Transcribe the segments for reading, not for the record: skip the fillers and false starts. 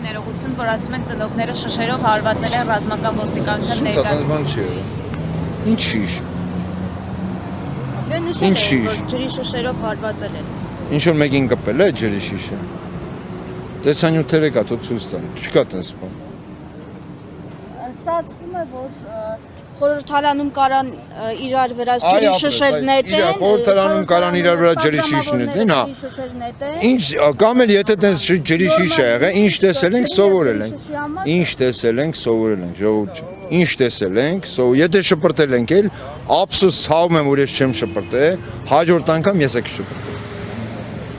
Ներողություն, որ ասում են ծնողները շշերով հարվածել են ռազմական ոստիկանության ներկայացուցիչին։ Ինչ շիշ։ Նշել են, որ ջրի շշերով հարվածել են։ Ինչ որ մեկին կպել է ջրի շիշը։ Տեսանյութերը կա, թող ցույց տան։ Չկա տես բան։ Ստացվում է, որ խորհրդարանում կարան իրար վրա ջրի շշեր նետեն, խորհրդարանում կարան իրար վրա ջրի շիշ նետեն, հա։ Ինչ կամ էլ եթե տես ջրի շիշ է եղել, ինչ տեսել ենք, սովորել ենք։ Ինչ տեսել ենք, սովորել ենք, ժողովուրդ։ Ինչ տեսել ենք, եթե շպրտել ենք էլ, ափսոս ցավում եմ, որ ես չեմ շպրտել, հաջորդ անգամ ես եք շպրտել։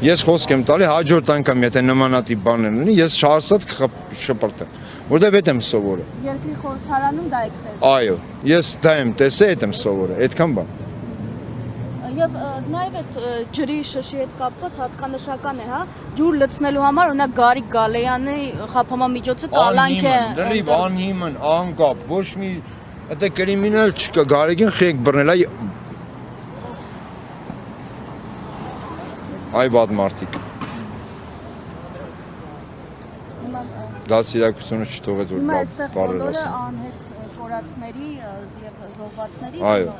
Ես խոսք եմ տալի, հաջորդ անգամ եթե նմանատիպ բաներ լինի, ես շարսատ կշպրտեմ, որտեվ այդ եմ սովորել։ Երկրի խորհրդարանում դա եք տեսել։ Այո, ես դա եմ տեսել, այդ եմ սովորել, այդքան բան։ Եվ նաև այդ ջրի շշի հետ կապված հատկանշական է, հա, ջուր լցնելու համար օրինակ Գարիկ Գալեյանի խափամամիջոցը կալանք է։ Լրիվ անհիմն, անկապ, ոչ մի այդ կրիմինալ չկա, Գարիկին խեք բռնել, այ բադմարտիկ։ Դասիրակությունը չթողեց որ բոլորը անհետ կորածների եւ զոհվածների Այո։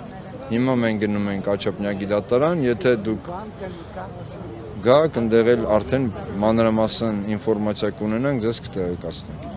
Հիմա մենք գնում ենք Աչափնյակի դատարան, եթե դուք գաք ընդեղել արդեն մանրամասն ինֆորմացիա կունենանք, ձեզ կտեղեկացնենք։